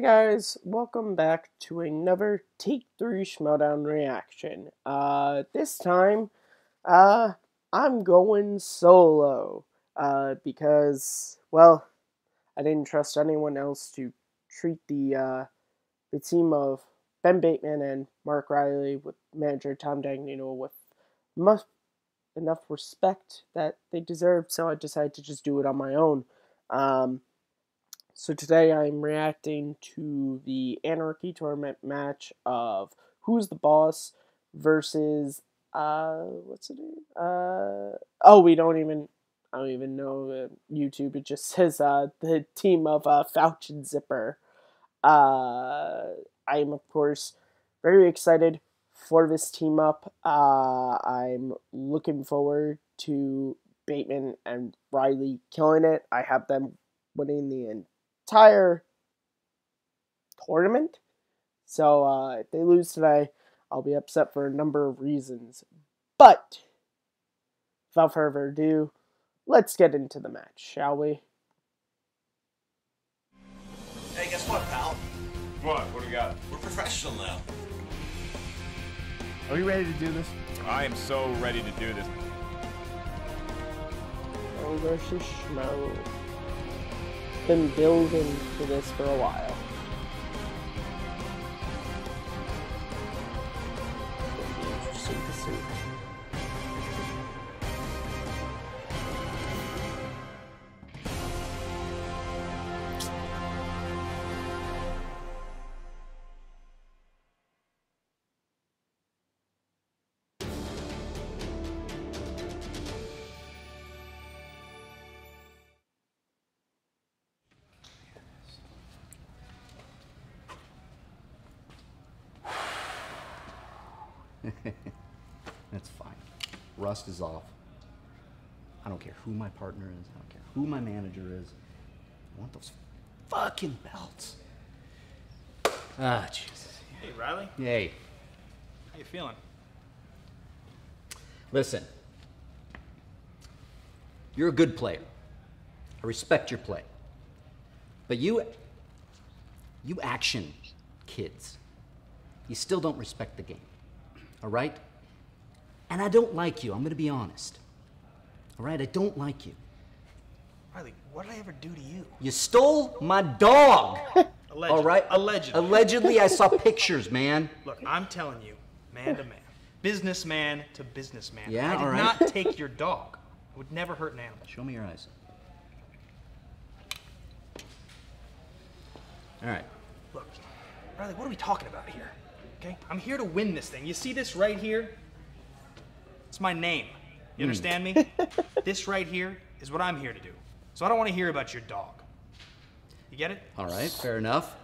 Hey guys, welcome back to another Take 3 Schmoedown reaction. This time, I'm going solo, because, well, I didn't trust anyone else to treat the team of Ben Bateman and Mark Reilly with manager Tom Dagnino with enough respect that they deserved, so I decided to just do it on my own. So today I'm reacting to the Anarchy tournament match of Who's the Boss versus, what's the name? I don't even know YouTube. It just says, the team of, Fouch and Zipper. I'm, of course, very excited for this team up. I'm looking forward to Bateman and Reilly killing it. I have them winning the entire tournament. So if they lose today, I'll be upset for a number of reasons. But without further ado, let's get into the match, shall we? Hey, guess what, pal? What do we got? We're professional now. Are you ready to do this? I am so ready to do this. Schmo versus Schmo. Been building for this for a while. It'll be interesting to see. That's fine. Rust is off. I don't care who my partner is. I don't care who my manager is. I want those fucking belts. Ah, Jesus. Hey, Reilly. Hey. How you feeling? Listen. You're a good player. I respect your play. But you action kids, you still don't respect the game. All right? And I don't like you. I'm going to be honest. All right? I don't like you. Reilly, what did I ever do to you? You stole my dog. Allegedly. All right? Allegedly. Allegedly, I saw pictures, man. Look, I'm telling you, man to man, businessman to businessman. Yeah, I did all right. not take your dog. I would never hurt an animal. Show me your eyes. All right. Look, Reilly, what are we talking about here? Okay? I'm here to win this thing. You see this right here? It's my name. You understand me? This right here is what I'm here to do. So I don't want to hear about your dog. You get it? All right, fair enough.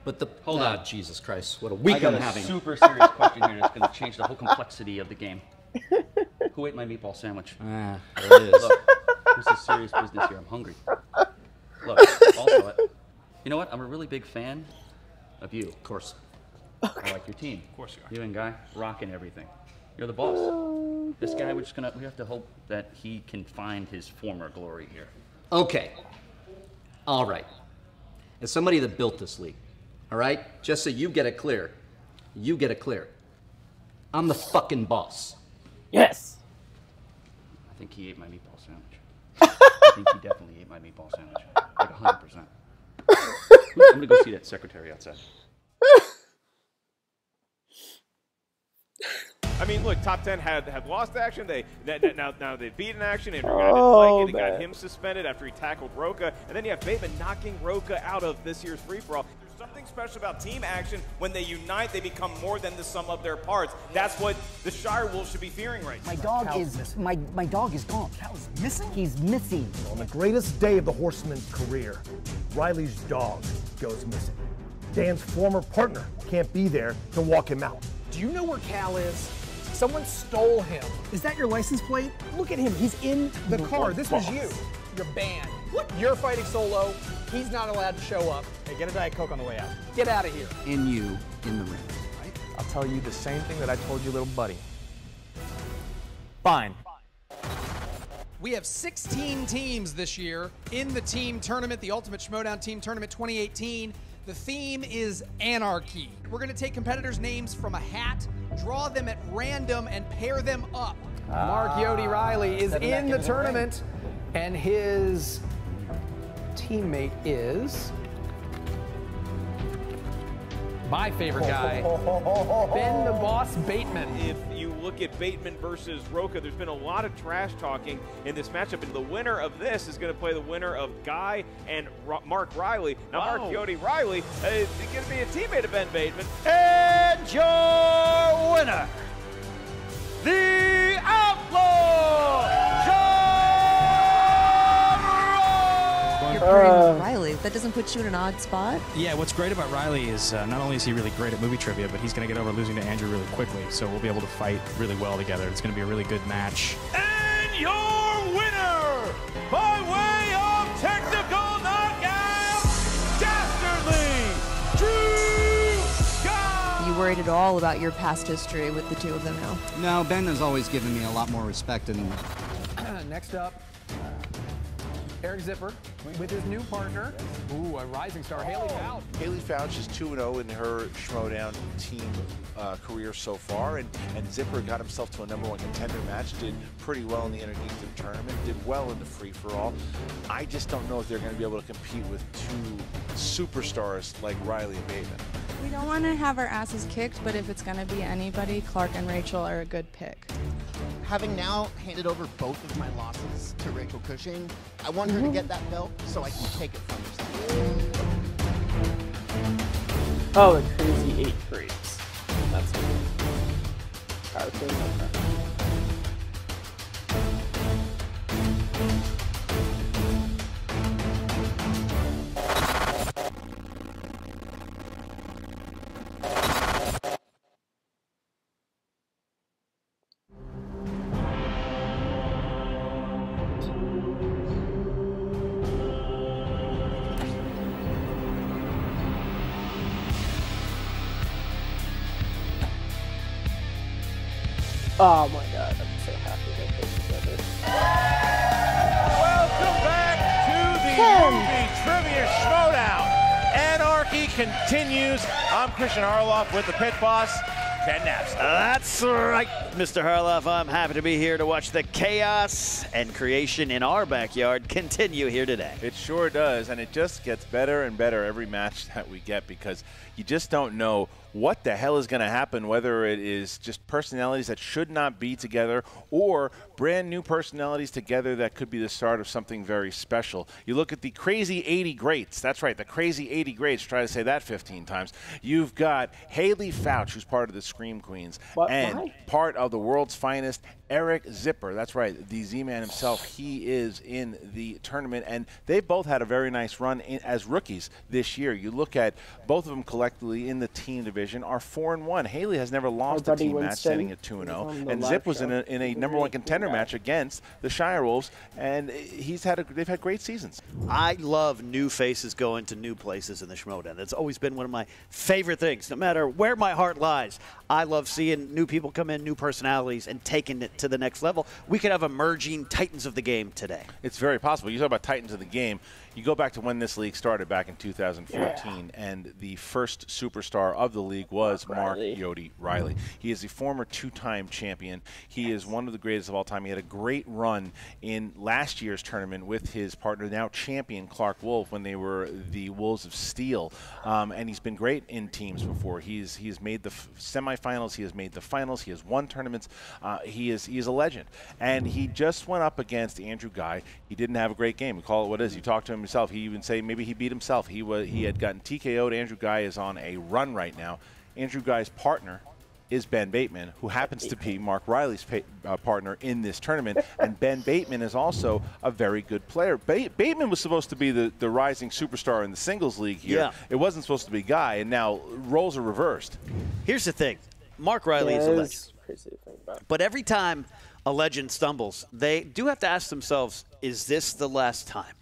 But the... Hold on. Jesus Christ, what a week I'm having. Super serious question here that's going to change the whole complexity of the game. Who ate my meatball sandwich? Ah, there it is. Look, this is serious business here. I'm hungry. Look, also, you know what? I'm a really big fan of you. Of course. I like your team. Of course you are. You and Guy, rocking everything. You're the boss. This guy, we have to hope that he can find his former glory here. Okay. All right. As somebody that built this league, all right? Just so you get it clear. You get it clear. I'm the fucking boss. Yes! I think he ate my meatball sandwich. I think he definitely ate my meatball sandwich. Like 100%. I'm gonna go see that secretary outside. I mean, look, top 10 had lost action. Now they've beaten action. Andrew Guy didn't like it. It got him suspended after he tackled Roca. And then you have Bateman knocking Roca out of this year's free-for-all. There's something special about team action. When they unite, they become more than the sum of their parts. That's what the Shire Wolves should be fearing right now. My dog is gone. Cal's missing? He's missing. On the greatest day of the horseman's career, Reilly's dog goes missing. Dan's former partner can't be there to walk him out. Do you know where Cal is? Someone stole him. Is that your license plate? Look at him. He's in the car. This was you. You're banned. What? You're fighting solo. He's not allowed to show up. Hey, get a Diet Coke on the way out. Get out of here. And you in the ring, right? I'll tell you the same thing that I told you, little buddy. Fine. We have 16 teams this year in the team tournament, the Ultimate Schmoedown Team Tournament 2018. The theme is anarchy. We're gonna take competitors' names from a hat, draw them at random, and pair them up. Mark Yodi Reilly is in the tournament, and his teammate is my favorite guy, Ben the Boss Bateman. If you look at Bateman versus Roca, there's been a lot of trash talking in this matchup, and the winner of this is going to play the winner of Guy and Mark Reilly. Now, Mark Yodi Reilly is going to be a teammate of Ben Bateman. And your winner, the Outlaw, You're pairing with Reilly. That doesn't put you in an odd spot? Yeah, what's great about Reilly is not only is he really great at movie trivia, but he's going to get over losing to Andrew really quickly, so we'll be able to fight really well together. It's going to be a really good match. And your winner, by way of technical knockout, dastardly Drew Guy! You worried at all about your past history with the two of them now? No, Ben has always given me a lot more respect than... Next up, Eric Zipper with his new partner, a rising star, Haley Fouch. Haley Fouch is 2-0 in her Schmoedown team career so far, and Zipper got himself to a #1 contender match, did pretty well in the intermediate tournament, did well in the free-for-all. I just don't know if they're going to be able to compete with two superstars like Reilly and Bateman. We don't want to have our asses kicked, but if it's going to be anybody, Clark and Rachel are a good pick. Having now handed over both of my losses to Rachel Cushing, I want her to get that belt so I can take it from her. Oh, the crazy 8 creeps. That's cool. Powerful. Oh my god, I'm so happy that they're together. Welcome back to the movie trivia Schmoedown. Anarchy continues. I'm Christian Harloff with the pit boss, Ken Napster. That's right, Mr. Harloff. I'm happy to be here to watch the chaos and creation in our backyard continue here today. It sure does, and it just gets better and better every match that we get because you just don't know what the hell is going to happen, whether it is just personalities that should not be together or brand new personalities together that could be the start of something very special. You look at the crazy 80 greats. That's right, the crazy 80 greats. Try to say that 15 times. You've got Haley Fouch, who's part of the Scream Queens, and part of the world's finest, Eric Zipper. That's right, the Z-Man himself. He is in the tournament, and they've both had a very nice run as rookies this year. You look at both of them collectively in the team division are 4-1. Haley has never lost a team match, sitting at 2-0, and Zip was in a #1 contender match against the Shire Wolves, and they've had great seasons. I love new faces going to new places in the Schmoedown. That's always been one of my favorite things. No matter where my heart lies, I love seeing new people come in, new personalities, and taking it to the next level. We could have emerging titans of the game today. It's very possible. You talk about titans of the game. You go back to when this league started back in 2014, and the first superstar of the league was Mark Yodi Reilly. He is a former 2-time champion. He is one of the greatest of all time. He had a great run in last year's tournament with his partner, now champion Clark Wolf, when they were the Wolves of Steel. And he's been great in teams before. He has made the semifinals. He has made the finals. He has won tournaments. He is a legend. And he just went up against Andrew Guy. He didn't have a great game. We call it what it is. You talk to him himself. He even say maybe he beat himself. He had gotten TKO'd. Andrew Guy is on a run right now. Andrew Guy's partner is Ben Bateman, who happens to be Mark Reilly's partner in this tournament. And Ben Bateman is also a very good player. Bateman was supposed to be the rising superstar in the singles league here. Yeah. It wasn't supposed to be Guy, and now roles are reversed. Here's the thing. Mark Reilly is a legend. But every time a legend stumbles, they do have to ask themselves, is this the last time?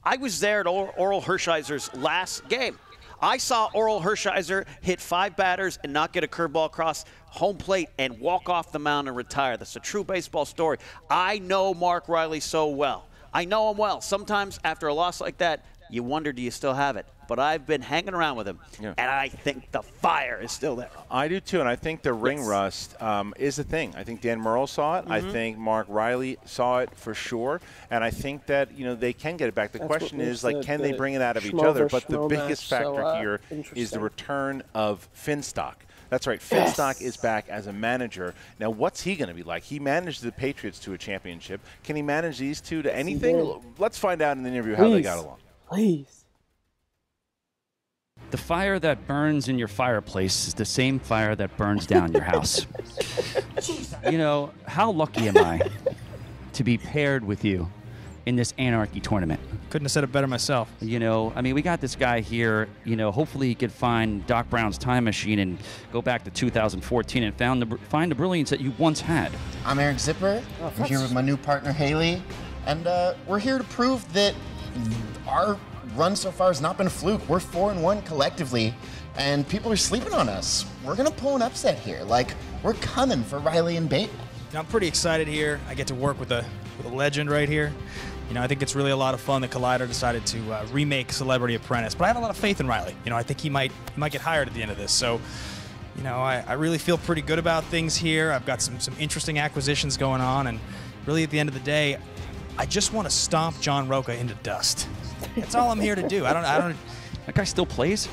I was there at Oral Hershiser's last game. I saw Oral Hershiser hit 5 batters and not get a curveball across home plate and walk off the mound and retire. That's a true baseball story. I know Mark Reilly so well. I know him well. Sometimes after a loss like that, you wonder, do you still have it? But I've been hanging around with him, and I think the fire is still there. I do, too, and I think the ring rust is a thing. I think Dan Murrell saw it. I think Mark Reilly saw it for sure, and I think that, you know, they can get it back. The question is, like, can they bring it out of each other? But the biggest factor here is the return of Finstock. That's right. Finstock is back as a manager. Now, what's he going to be like? He managed the Patriots to a championship. Can he manage these two to anything? Let's find out in the interview how they got along. Please. The fire that burns in your fireplace is the same fire that burns down your house. You know, how lucky am I to be paired with you in this Anarchy tournament? Couldn't have said it better myself. You know, I mean, we got this guy here, you know, hopefully he could find Doc Brown's time machine and go back to 2014 and find the brilliance that you once had. I'm Eric Zipper. I'm here with my new partner, Haley. And we're here to prove that our run so far has not been a fluke. We're 4-1 collectively, and people are sleeping on us. We're going to pull an upset here. Like, we're coming for Reilly and Bateman. I'm pretty excited here. I get to work with a legend right here. You know, I think it's really a lot of fun that Collider decided to remake Celebrity Apprentice. But I have a lot of faith in Reilly. You know, I think he might get hired at the end of this. So, you know, I really feel pretty good about things here. I've got some interesting acquisitions going on, and really at the end of the day, I just want to stomp John Roca into dust. That's all I'm here to do. I don't. That guy still plays?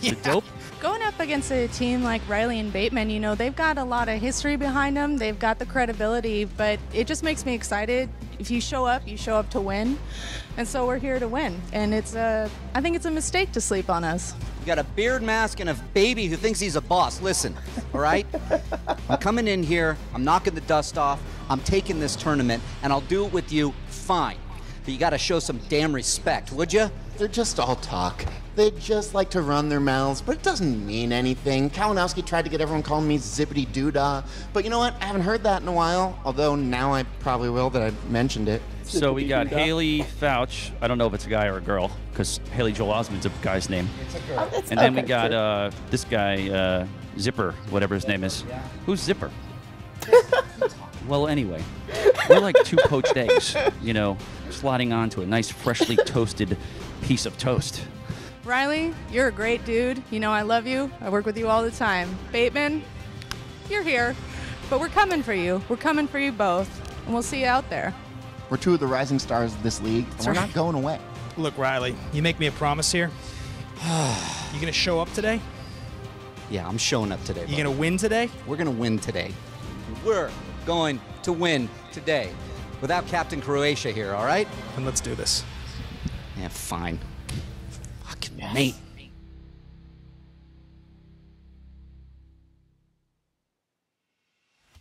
Yeah. Dope? Going up against a team like Reilly and Bateman, you know, they've got a lot of history behind them. They've got the credibility, but it just makes me excited. If you show up to win. And so we're here to win. And I think it's a mistake to sleep on us. You got a beard mask and a baby who thinks he's a boss. Listen, all right? I'm coming in here, I'm knocking the dust off, I'm taking this tournament, and I'll do it with you fine. But you got to show some damn respect, would you? They're just all talk. They just like to run their mouths, but it doesn't mean anything. Kalinowski tried to get everyone calling me Zippity Doodah, but you know what? I haven't heard that in a while, although now I probably will that I mentioned it. So we got Haley Fouch. I don't know if it's a guy or a girl, because Haley Joel Osment's a guy's name. It's a girl. And then we got this guy, Zipper, whatever his name is. Who's Zipper? Well, anyway, we're like two poached eggs, you know, sliding onto a nice freshly toasted piece of toast. Reilly, you're a great dude. You know I love you. I work with you all the time. Bateman, you're here, but we're coming for you. We're coming for you both, and we'll see you out there. We're two of the rising stars of this league, and we're not going away. Look, Reilly, you make me a promise here. You gonna show up today? Yeah, I'm showing up today. You gonna win today? We're gonna win today. We're going to win today. Without Captain Croatia here, all right? And let's do this. Yeah, fine. Fucking mate.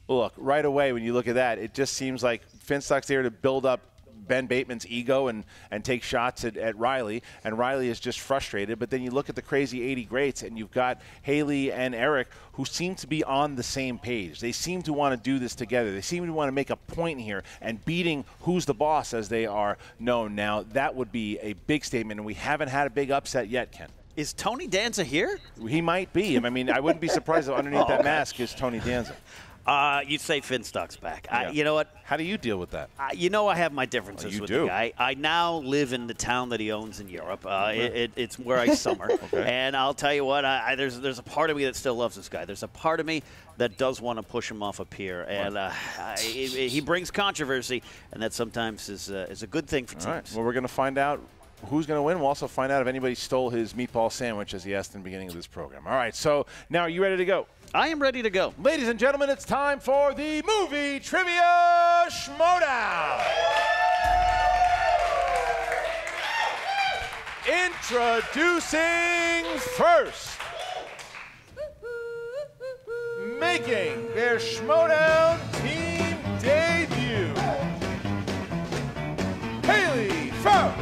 Look, right away when you look at that, it just seems like Finstock's there to build up Ben Bateman's ego and take shots at Reilly, and Reilly is just frustrated. But then you look at the crazy 80 greats, and you've got Haley and Eric who seem to be on the same page. They seem to want to do this together. They seem to want to make a point here, and beating Who's the Boss, as they are known now, that would be a big statement, and we haven't had a big upset yet, Ken. Is Tony Danza here? He might be. I mean, I wouldn't be surprised if underneath that mask is Tony Danza. You'd say Finstock's back. Yeah. You know what? How do you deal with that? You know I have my differences with do. the guy. I now live in the town that he owns in Europe. It's where I summer. Okay. And I'll tell you what, there's a part of me that still loves this guy. There's a part of me that does want to push him off a pier. And he brings controversy, and that sometimes is a good thing for teams. All right. Well, we're going to find out who's going to win. We'll also find out if anybody stole his meatball sandwich, as he asked in the beginning of this program. All right, so now are you ready to go? I am ready to go. Ladies and gentlemen, it's time for the Movie Trivia Schmoedown. Introducing first, making their Schmoedown team debut, Haley Fouch,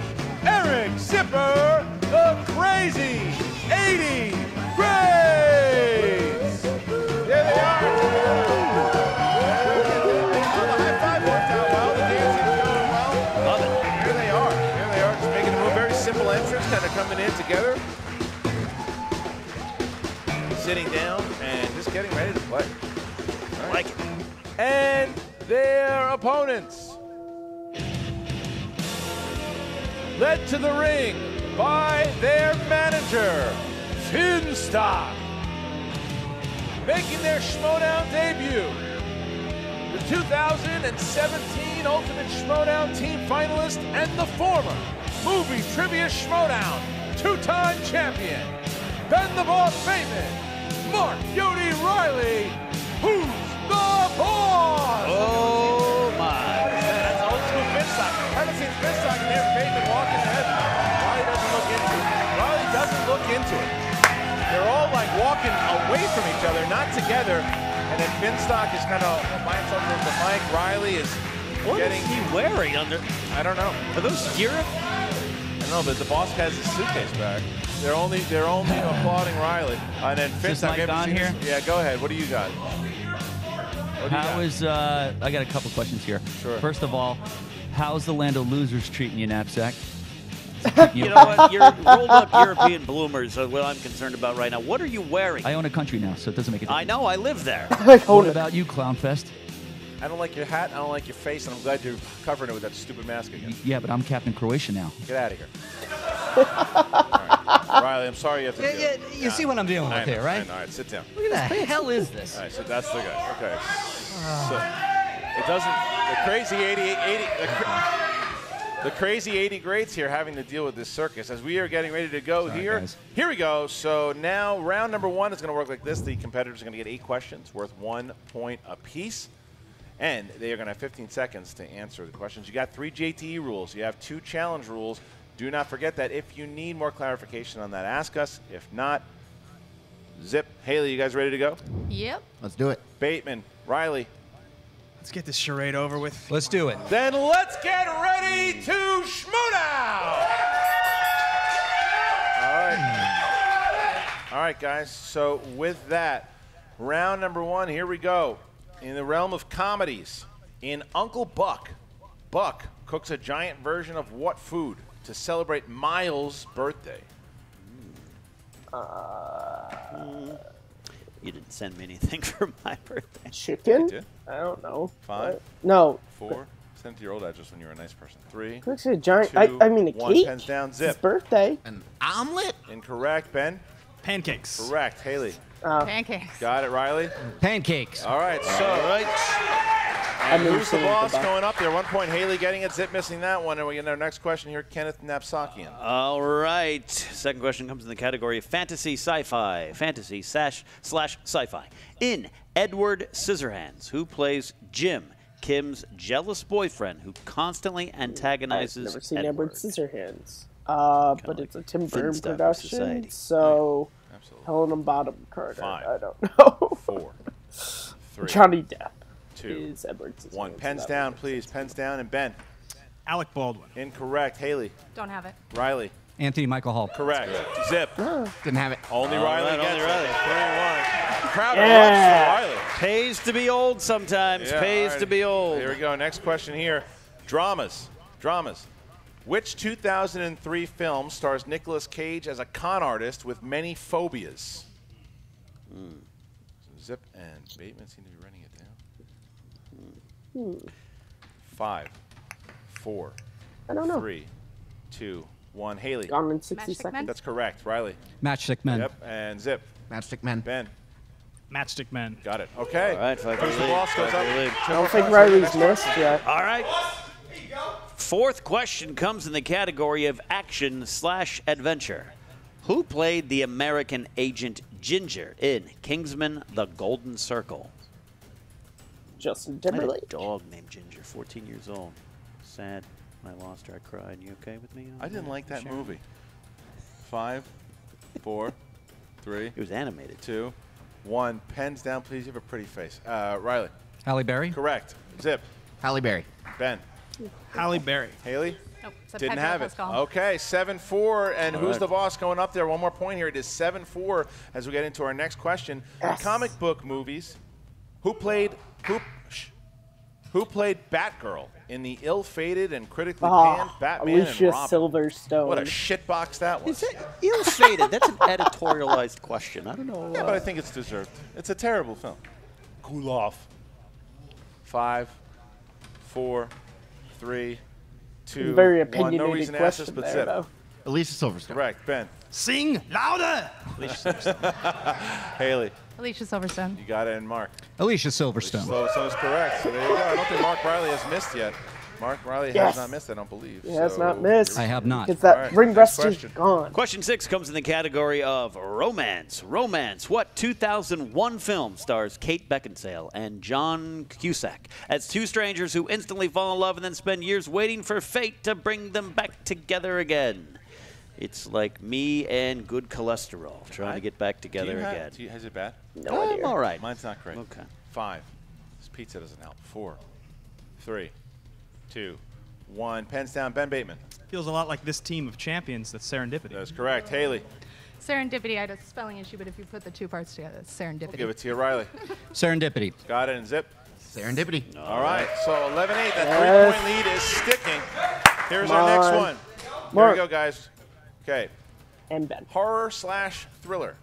Eric Zipper, the Crazy 80 Greats. There they are. The high five worked out well. The dancing's going well. Love it. Here they are. Here they are, just making a move. Very simple entrance, kind of coming in together. Sitting down and just getting ready to play. Right. Like it. And their opponents. Led to the ring by their manager, Finstock. Making their Schmoedown debut, the 2017 Ultimate Schmoedown team finalist and the former Movie Trivia Schmoedown two-time champion, Ben the Boss Bateman, Mark Yodi Reilly, who's the boss? Oh my. That's old school Finstock. Haven't seen Finstock and there's Bateman walking ahead. Riley doesn't look into it. Riley doesn't look into it. They're all like walking away from each other, not together. And then Finstock is kind of by himself with the mic. Riley is getting. What is he wearing under? I don't know. Are those stirrups? I don't know, but the boss has his suitcase back. They're only applauding Riley. And then Finstock. Mic on here? Yeah, go ahead. What do you got? How is, I got a couple questions here. Sure. First of all, how's the Land of Losers treating you, Knapsack? You know what? You're rolled up European bloomers are what I'm concerned about right now. What are you wearing? I own a country now, so it doesn't make a difference. I know, I live there. What about you, Clownfest? I don't like your hat, I don't like your face, and I'm glad you're covering it with that stupid mask again. Yeah, but I'm Captain Croatia now. Get out of here. All right. Riley, I'm sorry you have to You see what I'm dealing with here, right? All right, sit down. Look at that. The hell is this? All right, so that's the guy. Okay. So it doesn't. The crazy 80. The crazy 80 greats here having to deal with this circus. As we are getting ready to go here. Guys. Here we go. So now round number 1 is going to work like this. The competitors are going to get 8 questions worth 1 point apiece. And they are going to have 15 seconds to answer the questions. You got 3 JTE rules. You have 2 challenge rules. Do not forget that if you need more clarification on that, ask us. If not, zip. Haley, you guys ready to go? Yep. Let's do it. Bateman, Riley. Let's get this charade over with. Let's do it. Then let's get ready to Schmoedown! All right, guys. So with that, round number 1, here we go. In the realm of comedies, in Uncle Buck, Buck cooks a giant version of what food to celebrate Miles' birthday? You didn't send me anything for my birthday. Chicken? I don't know. 5. What? No. 4. Send it to your old address when you were a nice person. 3. Cooks a giant. 2, I mean a 1, cake. Pens down. It's Zip. his birthday. An omelet? Incorrect. Ben. Pancakes. Correct. Haley. Pancakes. Got it. Riley. Pancakes. All right. So. And who's the boss going up there? 1 point. Haley getting it. Zip missing that one. And we get our next question here. Kenneth Napsakian. All right. Second question comes in the category of fantasy sci-fi. Fantasy slash sci-fi. In Edward Scissorhands, who plays Jim, Kim's jealous boyfriend who constantly antagonizes I've never seen Edward Scissorhands. Kinda But like it's a Tim Flintstone Burton Society. production, so Absolutely. Helena Bonham Carter. 5. I don't know. 4. 3. Johnny Depp 2. is Edward Scissorhands. 1. Pens down, please. Pens down. And Ben. Alec Baldwin. Incorrect. Haley. Don't have it. Riley. Anthony Michael Hall. Correct. Zip. Didn't have it. Only Riley gets only it. Riley. 3-1. Crowd Yeah. loves Riley. Pays to be old sometimes. Yeah, Pays all right. to be old. Here we go. Next question here. Dramas. Which 2003 film stars Nicolas Cage as a con artist with many phobias? Zip and Bateman seem to be running it down. 5, 4, I don't know. 3, 2, 1. Haley. Gone in 60 Matchstick seconds. Men? That's correct. Riley. Matchstick Men. Yep. And Zip. Matchstick Men. Ben. Matchstick Men. Got it. Okay. All right, Who's the boss goes up. I don't think Riley's missed yet. All right. Fourth question comes in the category of action slash adventure. Who played the American agent Ginger in Kingsman: The Golden Circle? Justin I had a Timberlake. dog named Ginger, 14 years old. Sad. I lost her. I cried. You okay with me? I didn't like that movie. 5, 4, 3. It was animated. 2, 1. Pens down, please. You have a pretty face. Riley. Halle Berry. Correct. Zip. Halle Berry. Ben. Halle Berry. Haley. Nope. Said Didn't Pedro have it. Pascal. Okay, 7-4. And All who's right. the boss going up there? One more point here. It is 7-4 as we get into our next question. Yes. Comic book movies. Who played Batgirl in the ill-fated and critically panned Batman Alicia and Robin? Silverstone. What a shitbox that was. Is it ill-fated? That's an editorialized question. I don't know. Yeah, but I think it's deserved. It's a terrible film. Cool off. 5, 4, 3, 2, Very 1. No opinionated reason to ask this, question but there, Zip. though. Alicia Silverstone. Correct. Ben. Sing louder. Alicia Silverstone. Haley. Alicia Silverstone. You got it, and Mark. Alicia Silverstone. Silverstone is correct. So there you go. I don't think Mark Reilly has missed yet. Mark Reilly has not missed, I don't believe. He has not missed. I have not. It's that ring rust is gone. Question 6 comes in the category of romance. Romance. What 2001 film stars Kate Beckinsale and John Cusack as two strangers who instantly fall in love and then spend years waiting for fate to bring them back together again? It's like me and good cholesterol trying to get back together again. Is it bad? No idea. I'm all right. Mine's not great. Okay. 5. This pizza doesn't help. 4, 3, 2, 1. Pens down. Ben Bateman. Feels a lot like this team of champions that's Serendipity. That's correct. Haley. Serendipity. I had a spelling issue, but if you put the two parts together, it's serendipity. We'll give it to you, Reilly. Serendipity. Got it, and Zip. Serendipity. All right. So 11-8. That 3-point lead is sticking. Here's our next one. Here we go, guys. Okay. And Ben. Horror/thriller.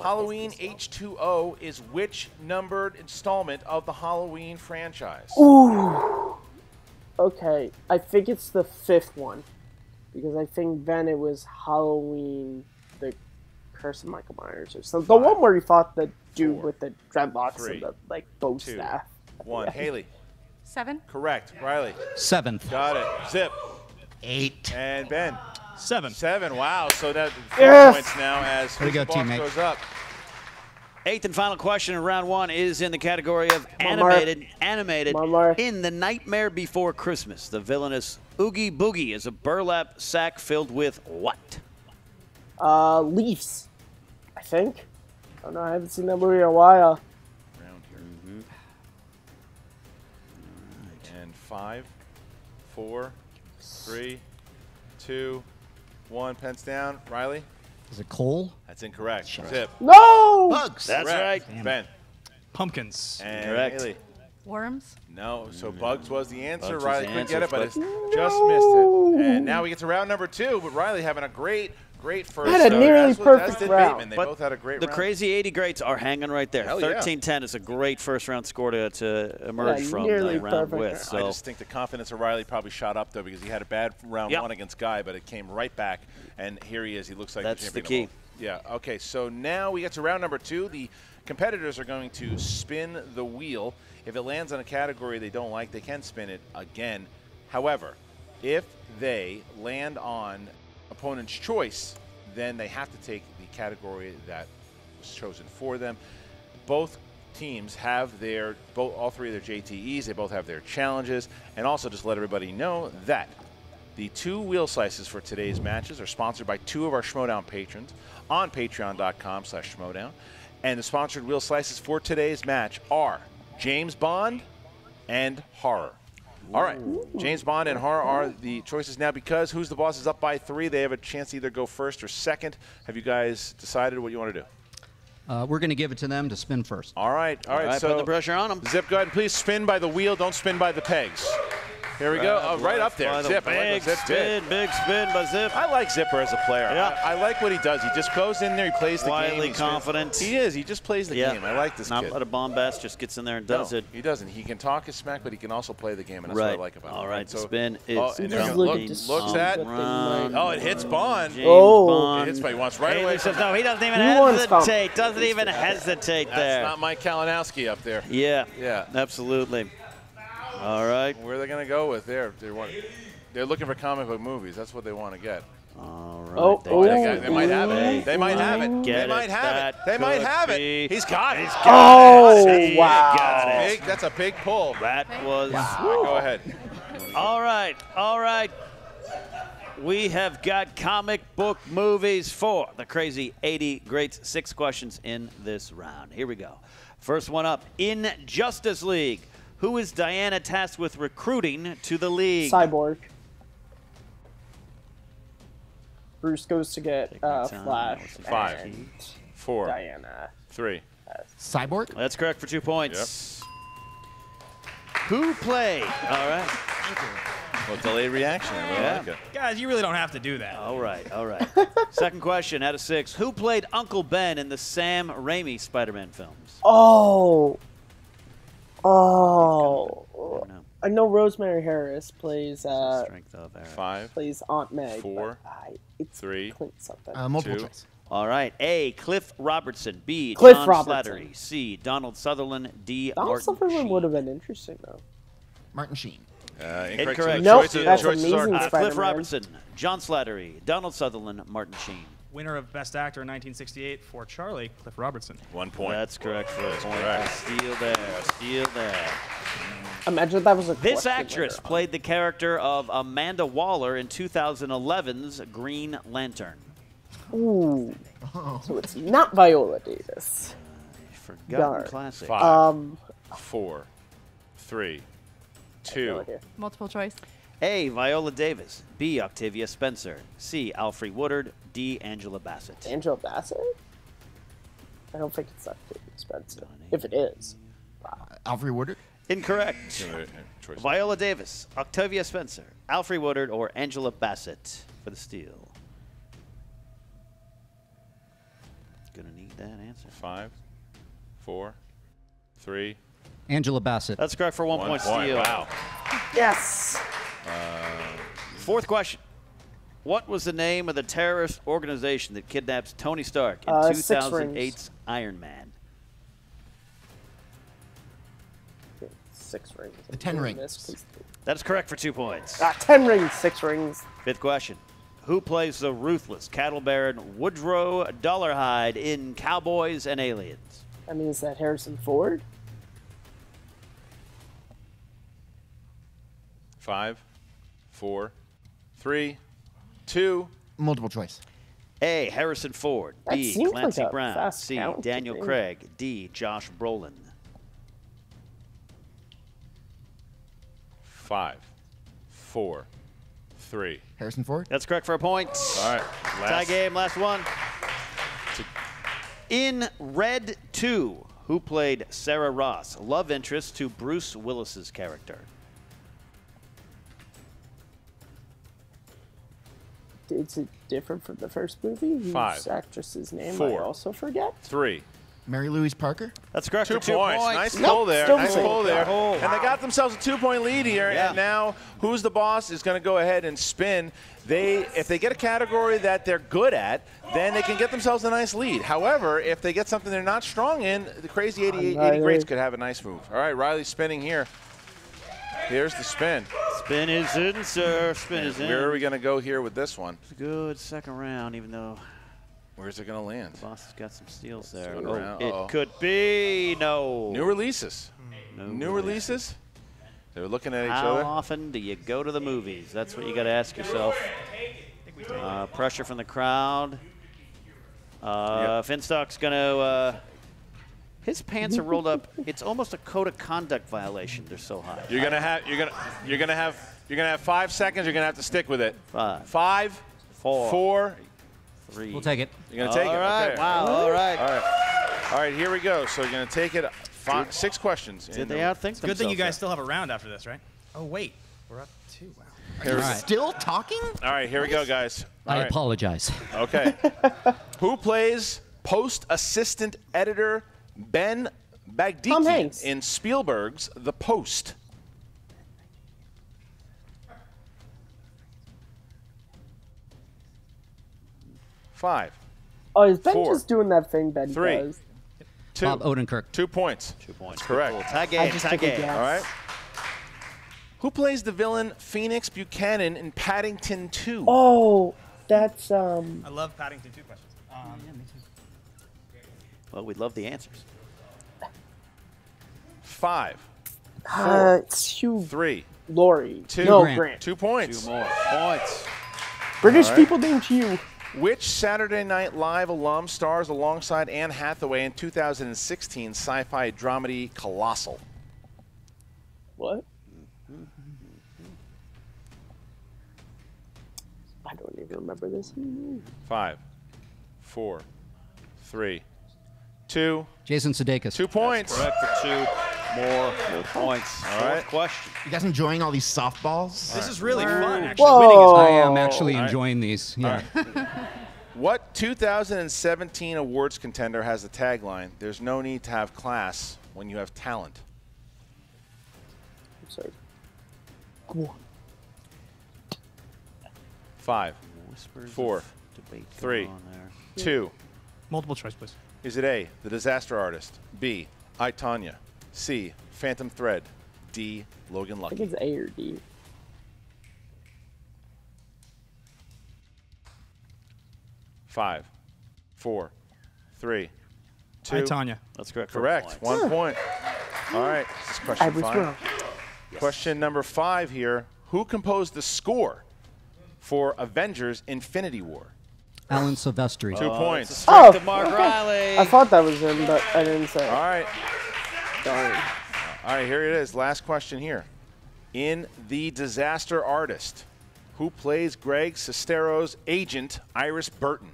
Halloween H2O is which numbered installment of the Halloween franchise? Ooh. Okay, I think it's the 5th one. Because I think then it was Halloween, the Curse of Michael Myers or something. The one where he fought the dude with the dreadlocks and the bow staff. 1. Haley. 7. Correct. Riley. 7th. Got it. Zip. 8. And Ben. 7. 7. Wow. So that 4 points now as Way to go, box teammate. goes up. 8th and final question in round 1 is in the category of animated. In The Nightmare Before Christmas, the villainous Oogie Boogie is a burlap sack filled with what? Leafs, I think. I don't know, I haven't seen that movie in a while. Around here. And 5, 4, 3, 2, 1. Pens down. Riley. Is it coal? That's incorrect. Zip. No! Bugs. That's right. Ben. Pumpkins. And Correct. Haley. Worms. No, so Bugs was the answer. Bugs was Riley the couldn't get answer, it, but but- it's just missed it. And now we get to round number 2, but Riley having a great first. Had a nearly perfect as did round. Bateman. They But both had a great The round. crazy 80 greats are hanging right there. Hell yeah. 13-10 is a great first-round score to emerge from nearly the round perfect with. round. So I just think the confidence of Riley probably shot up, though, because he had a bad round 1 against Guy, but it came right back, and here he is. He looks like That's the the champion. key. Yeah, okay, so now we get to round number 2. The competitors are going to spin the wheel. If it lands on a category they don't like, they can spin it again. However, if they land on opponent's choice, then they have to take the category that was chosen for them. Both teams have all 3 of their JTEs. They both have their challenges. And also just let everybody know that the 2 wheel slices for today's matches are sponsored by 2 of our Schmoedown patrons on patreon.com/Schmoedown. And the sponsored wheel slices for today's match are James Bond and horror. All right, James Bond and horror are the choices now because Who's the Boss is up by 3. They have a chance to either go first or second. Have you guys decided what you want to do? We're going to give it to them to spin first. All right. so put the pressure on them. Zip, go ahead and please spin by the wheel. Don't spin by the pegs. Here we go. Right up there. Zip. Big spin by Zip. I like Zipper as a player. Yeah. I like what he does. He just goes in there. He plays the game. Quietly confident. He is. He just plays the game. I like this Not kid. a lot of bombast. Just gets in there and does it. He doesn't. He can talk his smack, but he can also play the game, and that's what I like about him. All right. So, spin is and there looks at. Oh, it hits Bond. James Bond. It hits, but he wants right away. Says, no, he doesn't even hesitate. Doesn't even hesitate there. That's not Mike Kalinowski up there. Yeah. Yeah. Absolutely. All right. Where are they going to go with there? They're looking for comic book movies. That's what they want to get. All right. They might have it. They might have it. They might have it. They might have it. He's got it. Oh, wow. Got it. That's a big pull. That was. Wow. Go ahead. All right. We have got comic book movies for the crazy 80 greats. 6 questions in this round. Here we go. First one up. In Justice League, who is Diana tasked with recruiting to the league? Cyborg. Bruce goes to get Flash. 5, 4, Diana. 3. Cyborg? That's correct for 2 points. Who played? All right. Well, delayed reaction. I like it. Guys, you really don't have to do that. All right. Second question out of 6. Who played Uncle Ben in the Sam Raimi Spider-Man films? Oh. I know Rosemary Harris plays Strength of Eric. 5, plays Aunt May. 4, It's 3, multiple 2. choice. All right. A, Cliff Robertson. B, Cliff John Robertson. Slattery. C, Donald Sutherland. D, Donald Martin Sutherland Sheen. would have been interesting, though. Martin Sheen. Incorrect. Nope, Choices- that's choices Amazing are Spider-Man. Cliff Robertson, John Slattery, Donald Sutherland, Martin Sheen. Winner of Best Actor in 1968 for Charlie, Cliff Robertson. 1 point. That's correct for a point. correct. Steal there. Steal there. Imagine if that was a This question actress later on. played the character of Amanda Waller in 2011's Green Lantern. Ooh. So it's not Viola Davis. Forgotten Darn. classic. 5, 4, 3, 2. Multiple choice. A, Viola Davis. B, Octavia Spencer. C, Alfre Woodard. D, Angela Bassett. Angela Bassett? I don't think it's Octavia Spencer. If it is. Alfre Woodard? Incorrect. Viola Davis, Octavia Spencer, Alfre Woodard, or Angela Bassett for the steal. Gonna need that answer. 5, 4, 3. Angela Bassett. That's correct for 1 point steal. Wow. Yes. Fourth question. What was the name of the terrorist organization that kidnaps Tony Stark in 2008's Iron Man? 6 rings. The 10 rings. That is correct for 2 points. 10 rings, 6 rings. Fifth question. Who plays the ruthless cattle baron Woodrow Dollarhide in Cowboys and Aliens? I mean, is that Harrison Ford? 5, 4, 3, 2. Multiple choice. A, Harrison Ford. That B, seems Clancy like a Brown. fast C, count to Daniel me. Craig. D, Josh Brolin. 5, 4, 3. Harrison Ford? That's correct for a point. All right. Tie game, last one. In Red 2, who played Sarah Ross, love interest to Bruce Willis's character? Is it different from the first movie? Whose 5, actress's name 4, I also forget? 3. Mary Louise Parker? That's correct 2 for 2 points. points. Nice Nope, pull there. still Nice the pull same. there. Oh, And they got themselves a 2-point lead here. Yeah. And now, who's the boss is going to go ahead and spin. If they get a category that they're good at, then they can get themselves a nice lead. However, if they get something they're not strong in, the crazy 80 greats could have a nice move. All right, Riley's spinning here. Here's the spin. Spin is in, sir. Spin is in. Where are we going to go here with this one? It's a good second round, even though Where's it going to land? the boss has got some steals there. Going Oh, around. it could be no. New releases. No New releases? They're looking at each How other. often do you go to the movies? That's what you got to ask yourself. Pressure from the crowd. Finstock's going to. His pants are rolled up. It's almost a code of conduct violation. They're so high. You're gonna have 5 seconds. You're gonna have to stick with it. 5, 4, 3. We'll take it. You're gonna take it. All right. Okay. Wow. All right. All right. Here we go. So you're gonna take it. 6 questions. Did they outthink Good thing you guys still have a round after this, right? Oh, wait. We're up 2. Wow. Are you still talking? All right. Here we go, guys. I All right. apologize. Okay. Who plays post assistant editor Ben Tom Bagdikian Hanks. in Spielberg's The Post? Five. Oh, is Ben 4, just doing that thing Ben 3, does? 2. Bob Odenkirk. 2 points. 2 points. That's correct. Cool. Tie I game. just Tie took a game. guess. All right. Who plays the villain Phoenix Buchanan in Paddington 2? Oh, that's I love Paddington 2 questions. Well, we'd love the answers. 5, 4, it's Hugh 3, Laurie. 2. No, Grant. Grant. 2 points. 2 more points. British All right. people named Hugh. Which Saturday Night Live alum stars alongside Anne Hathaway in 2016 sci-fi dramedy Colossal? What? I don't even remember this. 5, 4, 3, 2. Jason Sudeikis. 2 points. Correct for 2 more points. All right. Fourth question. You guys enjoying all these softballs? This is really fun, actually. Whoa. Winning is I am actually All right. enjoying these. Yeah. What 2017 awards contender has the tagline, "There's no need to have class when you have talent"? I'm sorry. Go on. 5, Whispers 4, of debate 3, going on there. 2. Multiple choice, please. Is it A, The Disaster Artist, B, I, Tonya, C, Phantom Thread, D, Logan I Lucky? think it's A or D. 5, 4, 3, 2. I, Tonya. That's correct. Correct. 1 point. All right. This is question I was 5. wrong. Question number 5 here. Who composed the score for Avengers Infinity War? Alan Silvestri. 2 points. Straight to Mark Reilly. I thought that was him, but I didn't say it. All right. Darn. All right, here it is. Last question here. In The Disaster Artist, who plays Greg Sestero's agent, Iris Burton?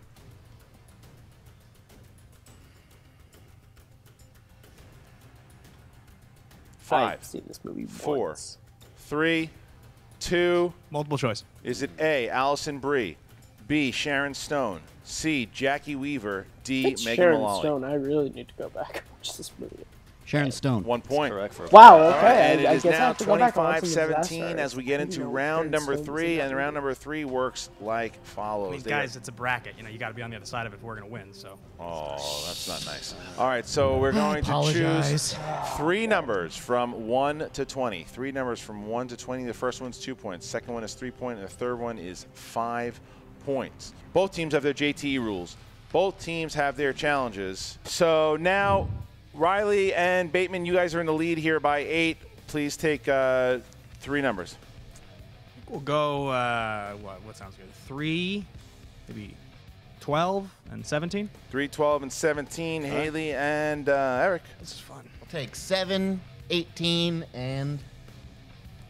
I've 5, seen this movie 4, once. 3, 2. Multiple choice. Is it A, Allison Brie, B, Sharon Stone, C, Jackie Weaver, D, It's Megan Sharon Mullally? Stone. I really need to go back and watch this movie. Sharon Stone. 1 point. Correct for Wow, All right, okay. and it I is guess I now have to go back and watch some 25-17 Disaster as we get Artist. into I didn't know round Sharon number Stone was 3, in and that round movie. number 3 works like follows. I mean, They guys, it's a bracket. You know, you got to be on the other side of it if we're going to win. So. Oh, that's not nice. All right, so we're going to choose 3 numbers from 1 to 20. 3 numbers from 1 to 20. The first one's 2 points. Second one is 3 points. And the third one is 5 points. Both teams have their JTE rules. Both teams have their challenges. So now, Reilly and Bateman, you guys are in the lead here by 8. Please take 3 numbers. We'll go, what sounds good? 3, maybe 12 and 17? 3, 12, and 17. Haley and Eric. This is fun. I'll take 7, 18, and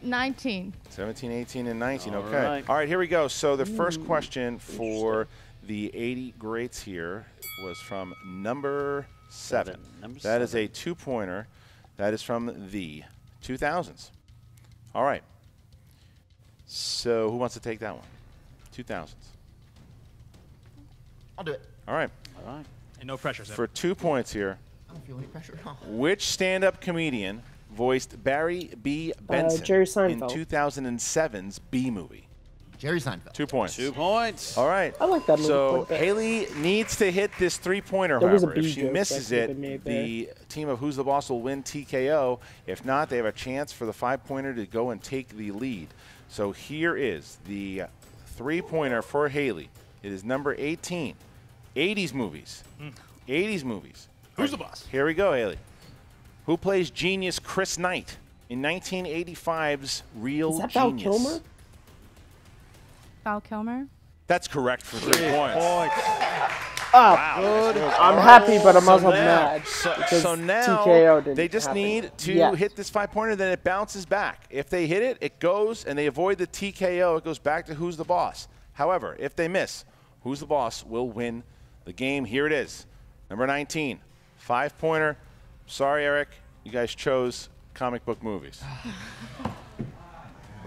19. 17, 18, and 19. All Okay. right. All right, here we go. So the first question for the 80 greats here was from number 7. That is a 2-pointer. That is from the 2000s. All right. So who wants to take that one? 2000s. I'll do it. All right. All right. And no pressure, For 2 points here, I don't feel any pressure at all. which stand-up comedian voiced Barry B. Benson Jerry in Seinfeld. 2007's B movie? Jerry Seinfeld. 2 points. 2 points. All right. I like that movie So quite a bit. Haley needs to hit this 3-pointer, There was a however. B If she joke misses that could've it, been made the team of Who's the Boss will win TKO. If not, they have a chance for the 5-pointer to go and take the lead. So here is the 3-pointer for Haley. It is number 18. 80s movies. 80s movies. Who's the boss? Here we go, Haley. Who plays genius Chris Knight in 1985's Real Is that Val Genius? Kilmer? Val Kilmer. That's correct for 3 points. Ah, I'm happy, but I'm also now, mad. because So now TKO didn't they just happen need to yet. hit this 5-pointer, then it bounces back. If they hit it, it goes, and they avoid the TKO, it goes back to Who's the Boss. However, if they miss, Who's the Boss will win the game. Here it is. Number 19, 5-pointer. Sorry, Eric, you guys chose comic book movies.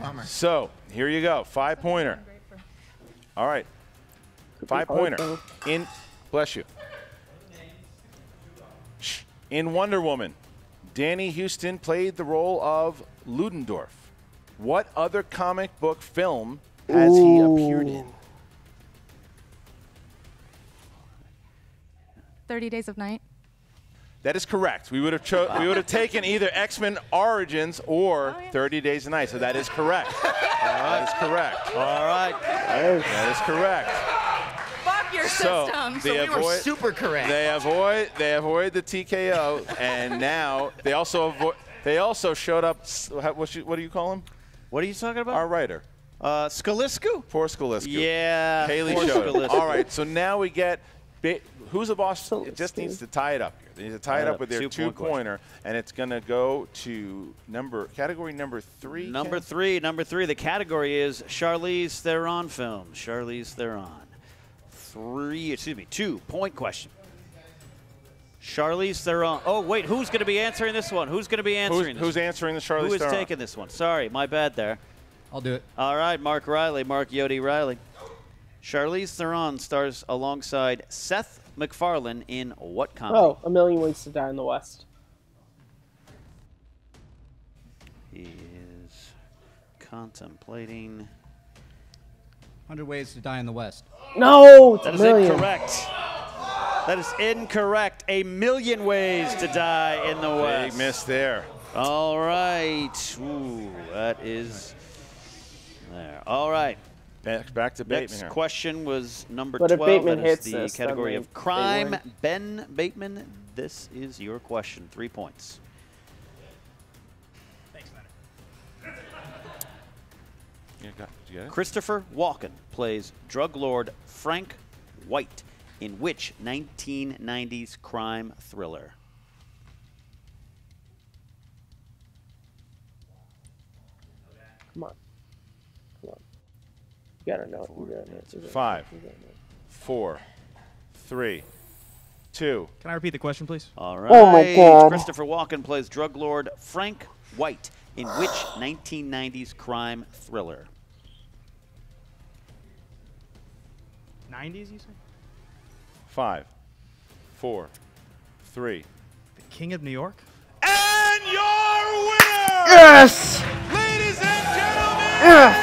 Bummer. So here you go, 5-pointer. All right, 5-pointer. In, bless you. Shh. In Wonder Woman, Danny Houston played the role of Ludendorff. What other comic book film has he appeared in? 30 Days of Night. That is correct. We would have taken either X-Men Origins or 30 Days a Night. So that is correct. That is correct. All right. That is correct. Fuck your system. They we were super correct. They avoid the TKO, and now they also showed up. What do you call him? What are you talking about? Our writer. Scaliscu? Poor Scaliscu. Yeah. Haley poor showed it. Scaliscu. All right, so now we get Who's the Boss? It just needs to tie it up here. They need to tie it up with their 2-pointer, and it's going to go to category number 3. Number 3. The category is Charlize Theron films. Charlize Theron. 2-point question. Charlize Theron. Oh, wait, who's going to be answering this one? Who's answering this? Who's answering the Charlize Theron? Who is taking this one? Sorry, my bad there. I'll do it. All right, Mark Yodi Reilly. Charlize Theron stars alongside Seth MacFarlane in what comedy? Oh, A Million Ways to Die in the West. He is contemplating. 100 Ways to Die in the West. No, it's That a is million. incorrect. That is incorrect. A Million Ways to Die in the West. Big miss there. All right. Ooh, that is there. All right. Back to Bateman Next here. question was number But if 12. Bateman That is hits the this, then category they of crime. win. Ben Bateman, this is your question. 3 points. Thanks, Leonard. You got it? Christopher Walken plays drug lord Frank White in which 1990s crime thriller? Come on. Come on. You gotta know. You gotta know. 5, 4, 3, 2. Can I repeat the question, please? All right. Oh my God. Christopher Walken plays drug lord Frank White in which 1990s crime thriller? 90s, you said? 5, 4, 3. The King of New York? And your winner! Yes! Ladies and gentlemen! Yes!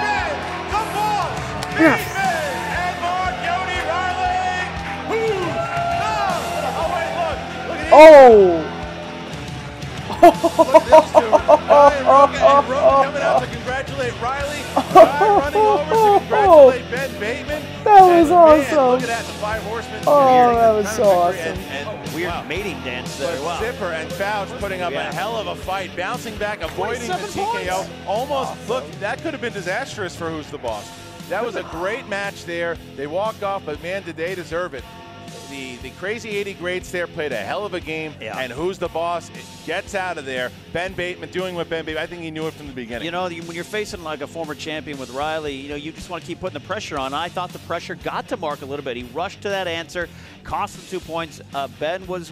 Ben, the boss! Yes! Bateman and Mark Yodi Reilly! Who's the... Oh, wait, look! Look at Oh! Look at those two. Ryan, Roca, and Roca coming out to congratulate Reilly. Ryan running over to congratulate Ben Bateman. That was Man, awesome. look at that, the 5 horsemen. Oh, that was so awesome. And Weird mating dance there. Wow. Zipper and Fouch putting up a hell of a fight, bouncing back, avoiding the TKO. Almost, look, that could have been disastrous for Who's the Boss. That was a great match there. They walked off, but man, did they deserve it. The crazy 80 greats there played a hell of a game, and Who's the Boss gets out of there. Ben Bateman doing what Ben Bateman, I think he knew it from the beginning. You know, when you're facing like a former champion with Reilly, you know, you just want to keep putting the pressure on. I thought the pressure got to Mark a little bit. He rushed to that answer, cost him 2 points. Ben was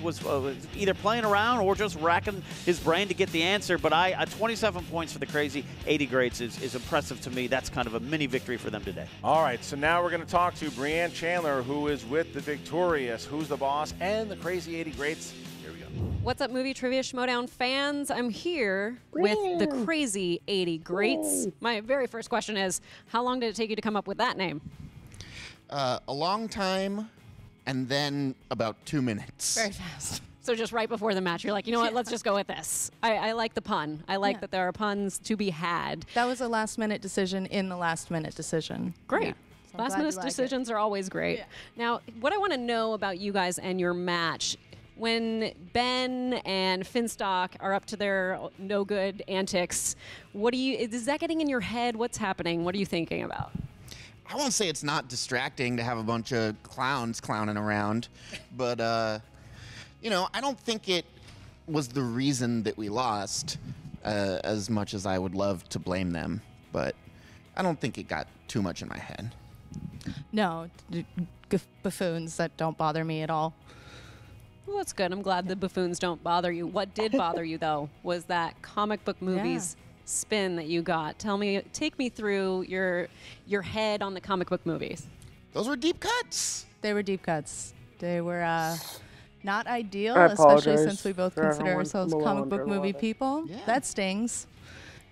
either playing around or just racking his brain to get the answer. But 27 points for the crazy 80 greats is impressive to me. That's kind of a mini victory for them today. All right, so now we're going to talk to Brianne Chandler, who is with the victorious Who's the Boss and the crazy 80 greats. Here we go. What's up, movie trivia Schmoedown fans? I'm here with the crazy 80 greats. My very first question is, how long did it take you to come up with that name? A long time, and then about 2 minutes. Very fast. So just right before the match, you're like, you know what, let's just go with this. I like the pun. I like that there are puns to be had. That was a last-minute decision in the last-minute decision. Great. Yeah. So Last-minute decisions are always great. Yeah. Now, what I want to know about you guys and your match, when Ben and Finstock are up to their no-good antics, is that getting in your head? What's happening? What are you thinking about? I won't say it's not distracting to have a bunch of clowns clowning around, but, you know, I don't think it was the reason that we lost as much as I would love to blame them, but I don't think it got too much in my head. No, buffoons, that don't bother me at all. Well, that's good. I'm glad the buffoons don't bother you. What did bother you, though, was that comic book movies spin that you got. Take me through your head on the comic book movies. Those were deep cuts. They were deep cuts. They were not ideal, especially since we both consider ourselves comic book movie people. Yeah. That stings.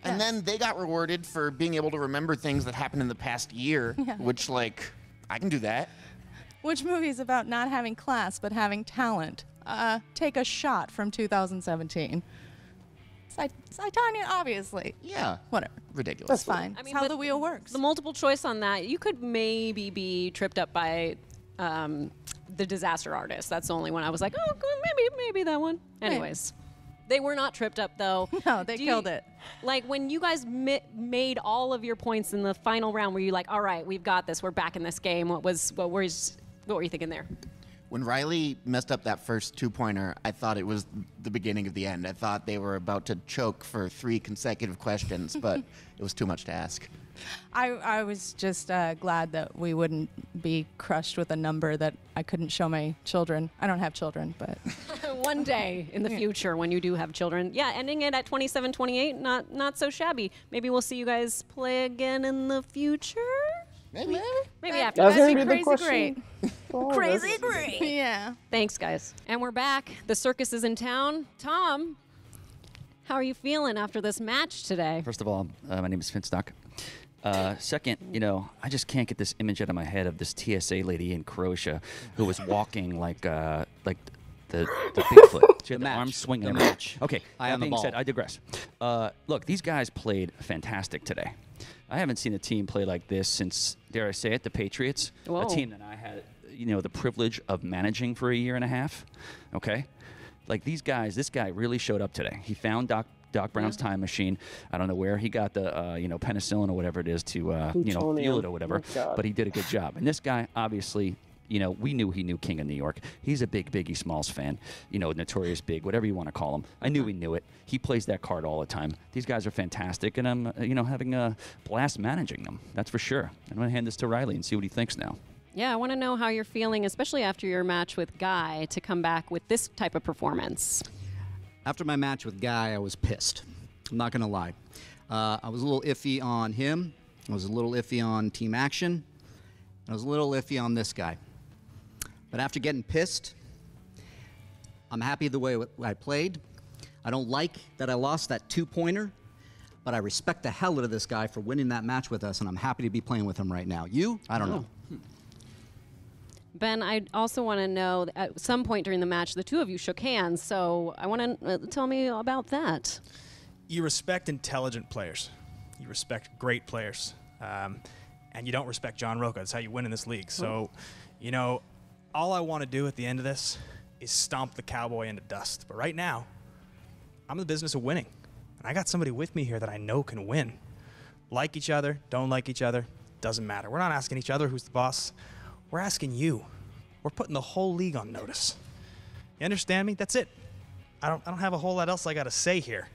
And then they got rewarded for being able to remember things that happened in the past year, which, like, I can do that. Which movie is about not having class but having talent? Take a Shot from 2017. Titania, obviously. Yeah. Whatever. Ridiculous. That's fine. That's how the wheel works. The multiple choice on that, you could maybe be tripped up by the Disaster Artist. That's the only one I was like, oh, maybe that one. Anyways. They were not tripped up, though. No, they killed it. Like, when you guys made all of your points in the final round, were you like, all right, we've got this, we're back in this game? What were you thinking there? When Reilly messed up that first 2-pointer, I thought it was the beginning of the end. I thought they were about to choke for 3 consecutive questions, but it was too much to ask. I was just glad that we wouldn't be crushed with a number that I couldn't show my children. I don't have children, but... One day in the future when you do have children. Yeah, ending it at 27-28, not so shabby. Maybe we'll see you guys play again in the future? Maybe after. That's going to be crazy the question. great. Crazy great. Yeah. Thanks, guys. And we're back. The circus is in town. Tom, how are you feeling after this match today? First of all, my name is Finstock. Second, you know, I just can't get this image out of my head of this TSA lady in Croatia who was walking like the Bigfoot. She had the arms swinging. The match. Okay, Eye that on the being ball. said, I digress. Look, these guys played fantastic today. I haven't seen a team play like this since, dare I say it, the Patriots. Whoa. A team that I had, you know, the privilege of managing for a year and a half. Okay? Like these guys, this guy really showed up today. He found Doc Brown's time machine. I don't know where he got the you know, penicillin or whatever it is to you know, fuel it or whatever, but he did a good job. And this guy, obviously, you know, we knew he knew King of New York. He's a big Biggie Smalls fan, you know, Notorious Big, whatever you want to call him. I knew he knew it. He plays that card all the time. These guys are fantastic, and I'm, you know, having a blast managing them. That's for sure. I'm going to hand this to Reilly and see what he thinks now. Yeah, I want to know how you're feeling, especially after your match with Guy, to come back with this type of performance. After my match with Guy, I was pissed. I'm not going to lie. I was a little iffy on him. I was a little iffy on Team Action. I was a little iffy on this guy. But after getting pissed, I'm happy the way I played. I don't like that I lost that 2-pointer, but I respect the hell out of this guy for winning that match with us, and I'm happy to be playing with him right now. You? I don't know. Ben, I also want to know, at some point during the match, the two of you shook hands, so I want to tell me about that. You respect intelligent players. You respect great players. And you don't respect John Roca. That's how you win in this league. So, you know, all I want to do at the end of this is stomp the cowboy into dust. But right now, I'm in the business of winning. And I got somebody with me here that I know can win. Like each other, don't like each other, doesn't matter. We're not asking each other who's the boss. We're asking you. We're putting the whole league on notice. You understand me? That's it. I don't have a whole lot else I got to say here.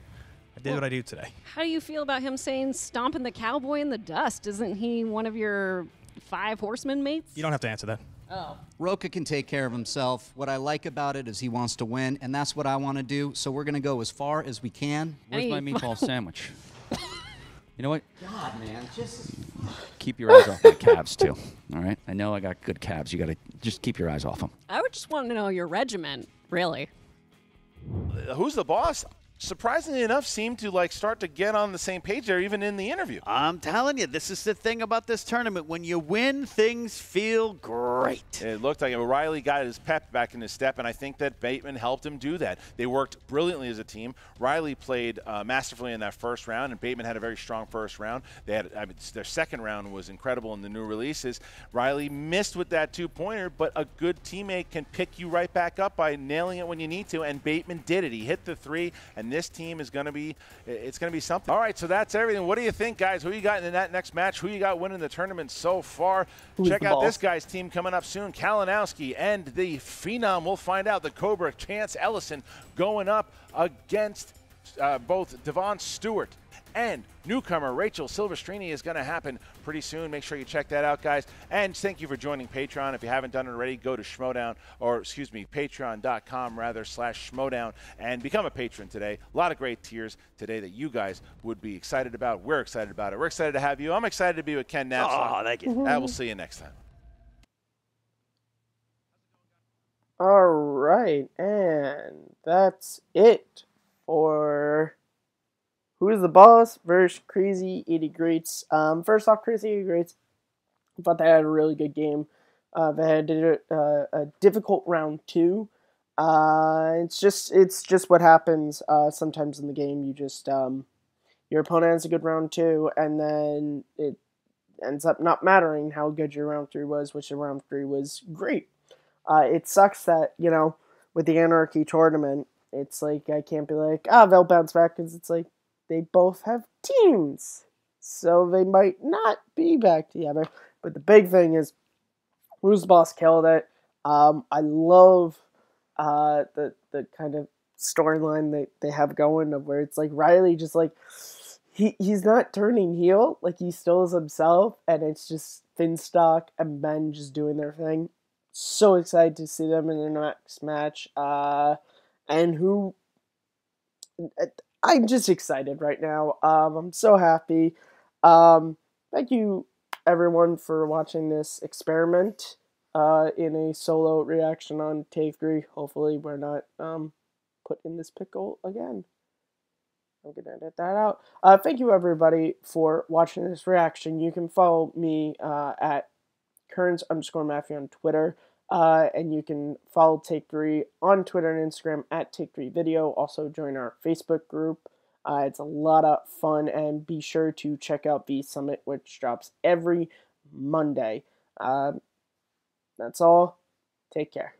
I did what I do today. How do you feel about him saying stomping the cowboy in the dust? Isn't he one of your 5 horsemen mates? You don't have to answer that. Oh. Roca can take care of himself. What I like about it is he wants to win, and that's what I want to do. So we're going to go as far as we can. Where's my meatball sandwich? You know what? God, man, just keep your eyes off my calves too. All right. I know I got good calves. You got to just keep your eyes off them. I would just want to know your regiment, really. Who's the boss? Surprisingly enough, seemed to like start to get on the same page there, even in the interview. I'm telling you, this is the thing about this tournament. When you win, things feel great. It looked like Reilly got his pep back in his step, and I think that Bateman helped him do that. They worked brilliantly as a team. Reilly played masterfully in that first round, and Bateman had a very strong first round. They had their second round was incredible in the new releases. Reilly missed with that 2-pointer, but a good teammate can pick you right back up by nailing it when you need to, and Bateman did it. He hit the 3, and this team is going to be, it's going to be something. All right, so that's everything. What do you think, guys? Who you got in that next match? Who you got winning the tournament so far? Check out this guy's team coming up soon. Kalinowski and the Phenom. We'll find out. The Cobra, Chance Ellison, going up against both Devon Stewart and newcomer Rachel Silvestrini is going to happen pretty soon. Make sure you check that out, guys. And thank you for joining Patreon. If you haven't done it already, go to Schmoedown, or excuse me, patreon.com/Schmoedown and become a patron today. A lot of great tiers today that you guys would be excited about. We're excited about it. We're excited to have you. I'm excited to be with Ken Knapp. Oh, thank you. We'll see you next time. All right, and that's it for Who's the Boss versus Crazy 80 Greats. First off, Crazy 80 Greats, I thought they had a really good game. They did a difficult round 2. It's just what happens sometimes in the game. You just your opponent has a good round 2, and then it ends up not mattering how good your round 3 was, which the round 3 was great. It sucks that, you know, with the Anarchy tournament, it's like I can't be like, they'll bounce back, because it's like they both have teams, so they might not be back together. But the big thing is, Who's the Boss killed it. I love the kind of storyline that they have going, of where it's like Reilly just like he's not turning heel, like he still is himself, and it's just Finstock and Ben just doing their thing. So excited to see them in their next match, and who. I'm just excited right now. I'm so happy. Thank you, everyone, for watching this experiment in a solo reaction on Take 3. Hopefully we're not put in this pickle again. I'm going to edit that out. Thank you, everybody, for watching this reaction. You can follow me at Kearns_Matthew on Twitter. And you can follow Take3 on Twitter and Instagram at Take3Video. Also, join our Facebook group. It's a lot of fun. And be sure to check out the Summit, which drops every Monday. That's all. Take care.